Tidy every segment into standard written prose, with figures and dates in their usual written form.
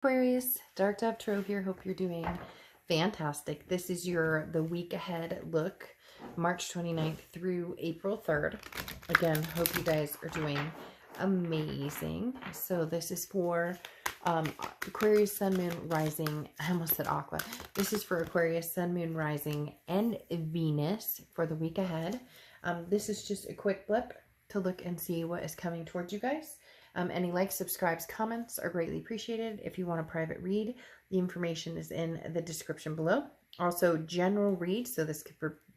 Aquarius, Dark Dove Tarot here. Hope you're doing fantastic. This is the week ahead look, March 29th through April 3rd. Again, hope you guys are doing amazing. So this is for Aquarius, Sun, Moon, Rising. I almost said Aqua. This is for Aquarius, Sun, Moon, Rising, and Venus for the week ahead. This is just a quick blip to look and see what is coming towards you guys. Any likes, subscribes, comments are greatly appreciated. If you want a private read, the information is in the description below. Also, general read, so this could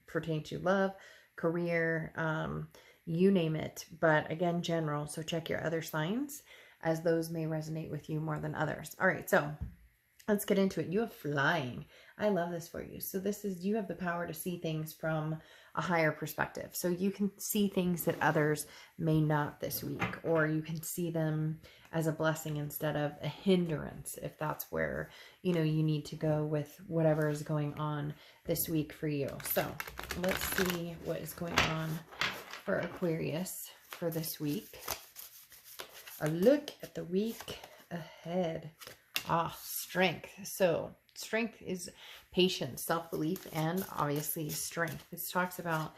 pertain to love, career, you name it. But again, general, so check your other signs, as those may resonate with you more than others. All right, so let's get into it. You have flying. I love this for you. So this is, you have the power to see things from a higher perspective. So you can see things that others may not this week, or you can see them as a blessing instead of a hindrance, if that's where, you know, you need to go with whatever is going on this week for you. So let's see what is going on for Aquarius for this week. A look at the week ahead. Strength. So strength is patience, self-belief, and obviously strength. This talks about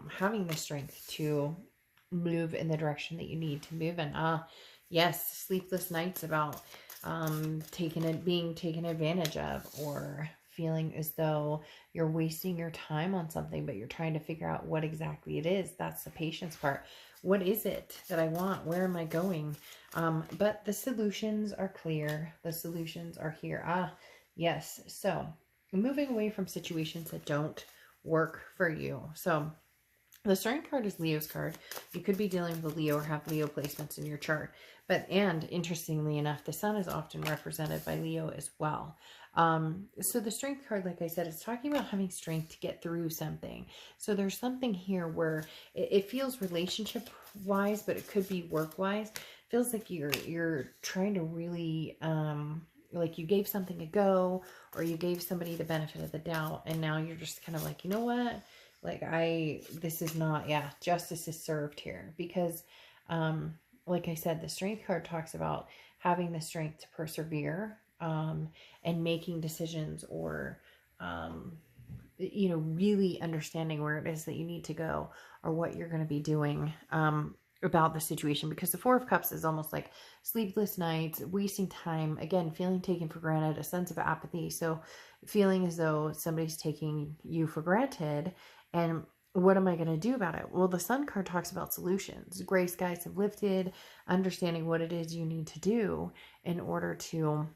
having the strength to move in the direction that you need to move in. Yes, sleepless nights about being taken advantage of, or feeling as though you're wasting your time on something, but you're trying to figure out what exactly it is. That's the patience part. What is it that I want? Where am I going? But the solutions are clear. The solutions are here. Yes. So moving away from situations that don't work for you. So the Strength card is Leo's card. You could be dealing with a Leo or have Leo placements in your chart. And interestingly enough, the Sun is often represented by Leo as well. So the Strength card, like I said, is talking about having strength to get through something. So there's something here where it feels relationship-wise, but it could be work-wise. It feels like you're trying to really, like you gave something a go, or you gave somebody the benefit of the doubt, and now you're just kind of like, you know what? Like this is not, justice is served here. Because, like I said, the Strength card talks about having the strength to persevere, and making decisions, or, you know, really understanding where it is that you need to go, or what you're going to be doing, about the situation. Because the Four of Cups is almost like sleepless nights, wasting time, again, feeling taken for granted, a sense of apathy. So feeling as though somebody's taking you for granted, and what am I going to do about it? Well, the Sun card talks about solutions. Gray skies have lifted, understanding what it is you need to do in order to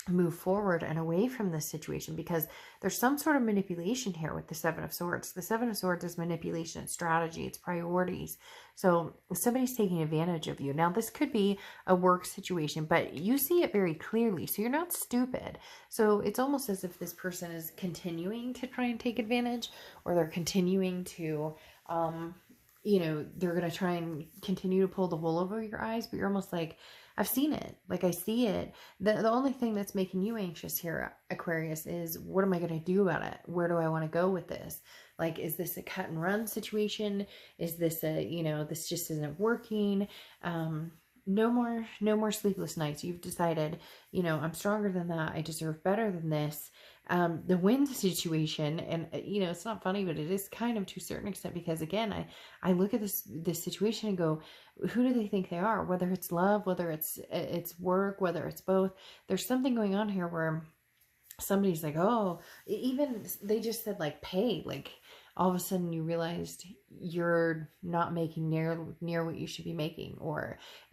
move forward and away from this situation, because there's some sort of manipulation here with the Seven of Swords. The Seven of Swords is manipulation, it's strategy, it's priorities. So somebody's taking advantage of you. Now, this could be a work situation, but you see it very clearly, so you're not stupid. So it's almost as if this person is continuing to try and take advantage, or they're continuing to, you know, they're going to try and continue to pull the wool over your eyes, but you're almost like, I've seen it. Like, I see it. The only thing that's making you anxious here, Aquarius, is what am I going to do about it? Where do I want to go with this? Like, is this a cut and run situation? Is this a, you know, this just isn't working? No more sleepless nights. You've decided, you know, I'm stronger than that. I deserve better than this. The wind situation, and you know, it's not funny, but it is kind of to a certain extent, because again, I look at this situation and go, who do they think they are? Whether it's love, whether it's work, whether it's both. There's something going on here where somebody's like, oh, even they just said like pay, like all of a sudden you realized you're not making near what you should be making,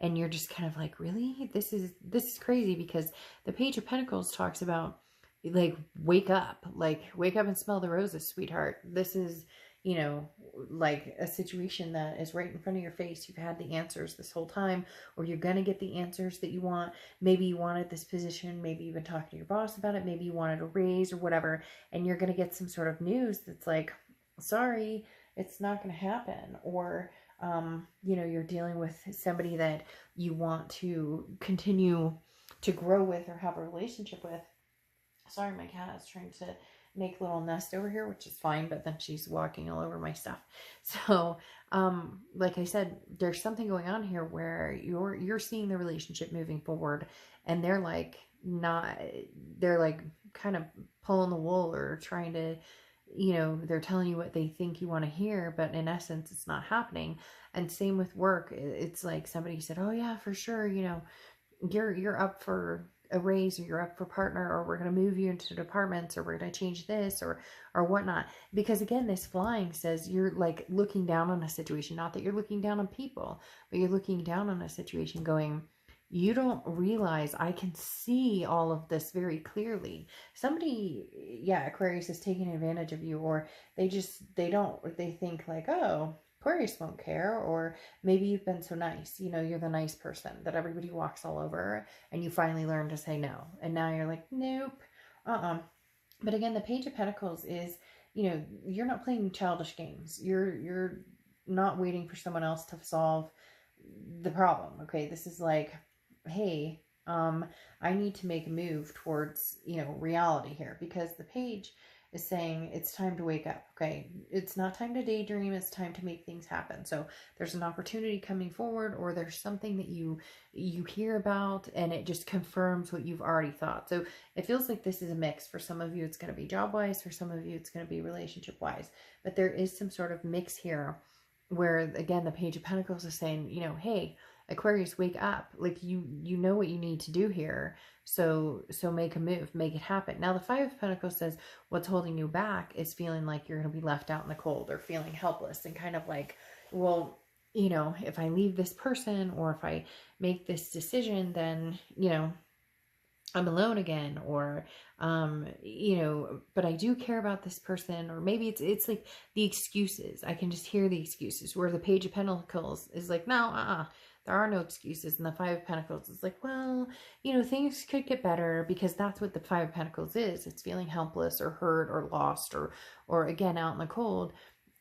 and you're just kind of like, really, this is crazy. Because the Page of Pentacles talks about, like, wake up and smell the roses, sweetheart. This is, you know, like a situation that is right in front of your face. You've had the answers this whole time, or you're going to get the answers that you want. Maybe you wanted this position. Maybe you've been talking to your boss about it. Maybe you wanted a raise or whatever, and you're going to get some sort of news that's like, sorry, it's not going to happen. Or, you know, you're dealing with somebody that you want to continue to grow with or have a relationship with. Sorry, my cat is trying to make a little nest over here, which is fine, but then she's walking all over my stuff. So, like I said, there's something going on here where you're seeing the relationship moving forward, and they're like, not, they're like kind of pulling the wool or trying to, you know, they're telling you what they think you want to hear, but in essence, it's not happening. And same with work. It's like somebody said, oh yeah, for sure, you know, you're up for a raise, or you're up for partner, or we're going to move you into departments, or we're going to change this or whatnot. Because again, this flying says you're like looking down on a situation, not that you're looking down on people, but you're looking down on a situation going, you don't realize I can see all of this very clearly. Somebody, yeah, Aquarius is taking advantage of you, or they think like, oh, Aquarius won't care, or maybe you've been so nice, you know, you're the nice person that everybody walks all over, and you finally learn to say no, and now you're like, nope, But again, the Page of Pentacles is, you know, you're not playing childish games. You're not waiting for someone else to solve the problem. Okay, this is like, hey, I need to make a move towards, you know, reality here, because the page is saying it's time to wake up. Okay, it's not time to daydream, it's time to make things happen. So there's an opportunity coming forward, or there's something that you hear about, and it just confirms what you've already thought. So it feels like this is a mix. For some of you it's going to be job wise, for some of you it's going to be relationship wise, but there is some sort of mix here where, again, the Page of Pentacles is saying, you know, hey, Aquarius, wake up. Like, you know what you need to do here. So make a move, make it happen. Now, the Five of Pentacles says what's holding you back is feeling like you're going to be left out in the cold, or feeling helpless, and kind of like, well, you know, if I leave this person, or if I make this decision, then, you know, I'm alone again, or, you know, but I do care about this person. Or maybe it's like the excuses. I can just hear the excuses, where the Page of Pentacles is like, no, there are no excuses. And the Five of Pentacles is like, well, you know, things could get better, because that's what the Five of Pentacles is. It's feeling helpless or hurt or lost, or again, out in the cold.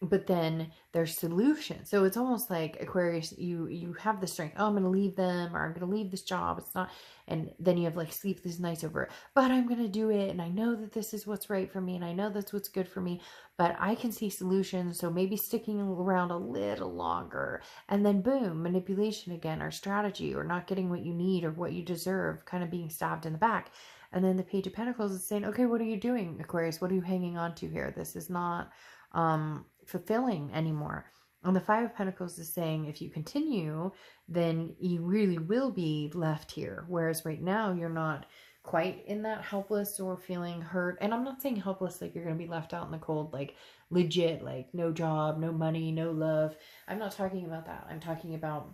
But then there's solutions. So it's almost like, Aquarius, you have the strength. Oh, I'm going to leave them, or I'm going to leave this job. It's not, and then you have like sleepless nights over it. But I'm going to do it, and I know that this is what's right for me, and I know that's what's good for me. But I can see solutions. So maybe sticking around a little longer, and then boom, manipulation again, or strategy, or not getting what you need or what you deserve, kind of being stabbed in the back. And then the Page of Pentacles is saying, okay, what are you doing, Aquarius? What are you hanging on to here? This is not fulfilling anymore. And the Five of Pentacles is saying, if you continue, then you really will be left here. Whereas right now, you're not quite in that helpless or feeling hurt. And I'm not saying helpless like you're going to be left out in the cold, like legit, like no job, no money, no love. I'm not talking about that. I'm talking about,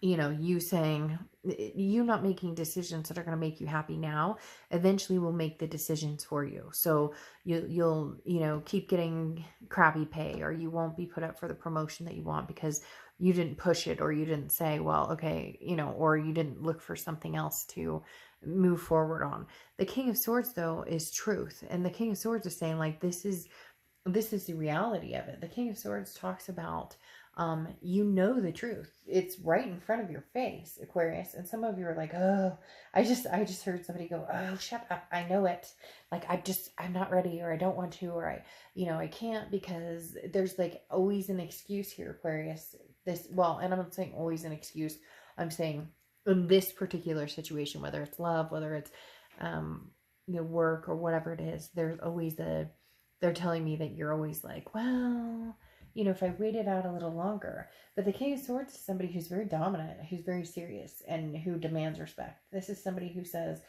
you know, you saying, you not making decisions that are going to make you happy now, eventually will make the decisions for you. So you'll, you know, keep getting crappy pay, or you won't be put up for the promotion that you want because you didn't push it, or you didn't say, well, okay, you know, or you didn't look for something else to move forward on. The King of Swords, though, is truth. And the King of Swords is saying, like, this is the reality of it. The King of Swords talks about, you know, the truth. It's right in front of your face, Aquarius. And some of you are like, oh, I just heard somebody go, oh, shut up. I know it. Like, I'm not ready, or I don't want to, or I can't, because there's like always an excuse here, Aquarius. And I'm not saying always an excuse. I'm saying in this particular situation, whether it's love, whether it's, work, or whatever it is, there's always they're telling me that you're always like, well, if I waited out a little longer. But the King of Swords is somebody who's very dominant, who's very serious, and who demands respect. This is somebody who says,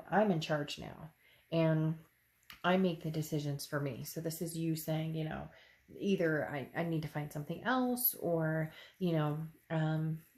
I'm in charge now, and I make the decisions for me. So this is you saying, either I need to find something else, or,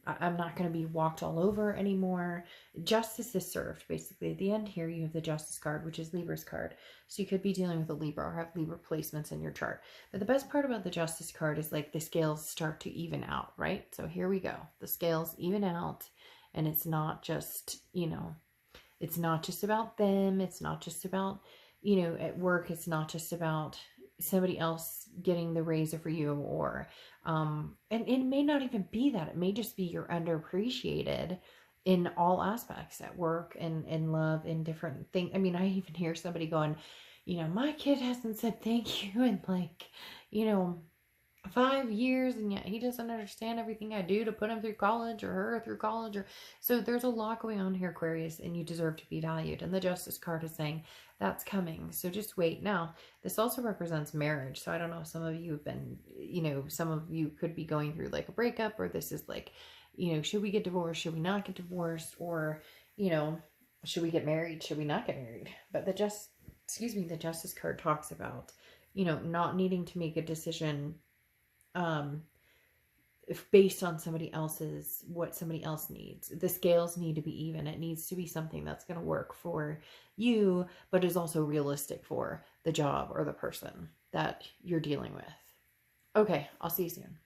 I'm not going to be walked all over anymore. Justice is served, basically. At the end here, you have the Justice card, which is Libra's card. So you could be dealing with a Libra, or have Libra placements in your chart. But the best part about the Justice card is like the scales start to even out, right? So here we go. The scales even out, and it's not just, it's not just about them. It's not just about, at work. It's not just about somebody else getting the raise over you, or and it may not even be that. It may just be you're underappreciated in all aspects, at work and in love, in different things. I mean, I even hear somebody going, my kid hasn't said thank you in like, 5 years, and yet he doesn't understand everything I do to put him through college or her through college. Or so there's a lot going on here, Aquarius, and you deserve to be valued. And the Justice card is saying that's coming. So just wait. Now, this also represents marriage. So I don't know, some of you have been, you know, some of you could be going through like a breakup, or this is like, you know, should we get divorced? Should we not get divorced? Or, you know, should we get married? Should we not get married? But the Justice card talks about, you know, not needing to make a decision if based on somebody else's, what somebody else needs. The scales need to be even. It needs to be something that's going to work for you, but is also realistic for the job or the person that you're dealing with. Okay, I'll see you soon.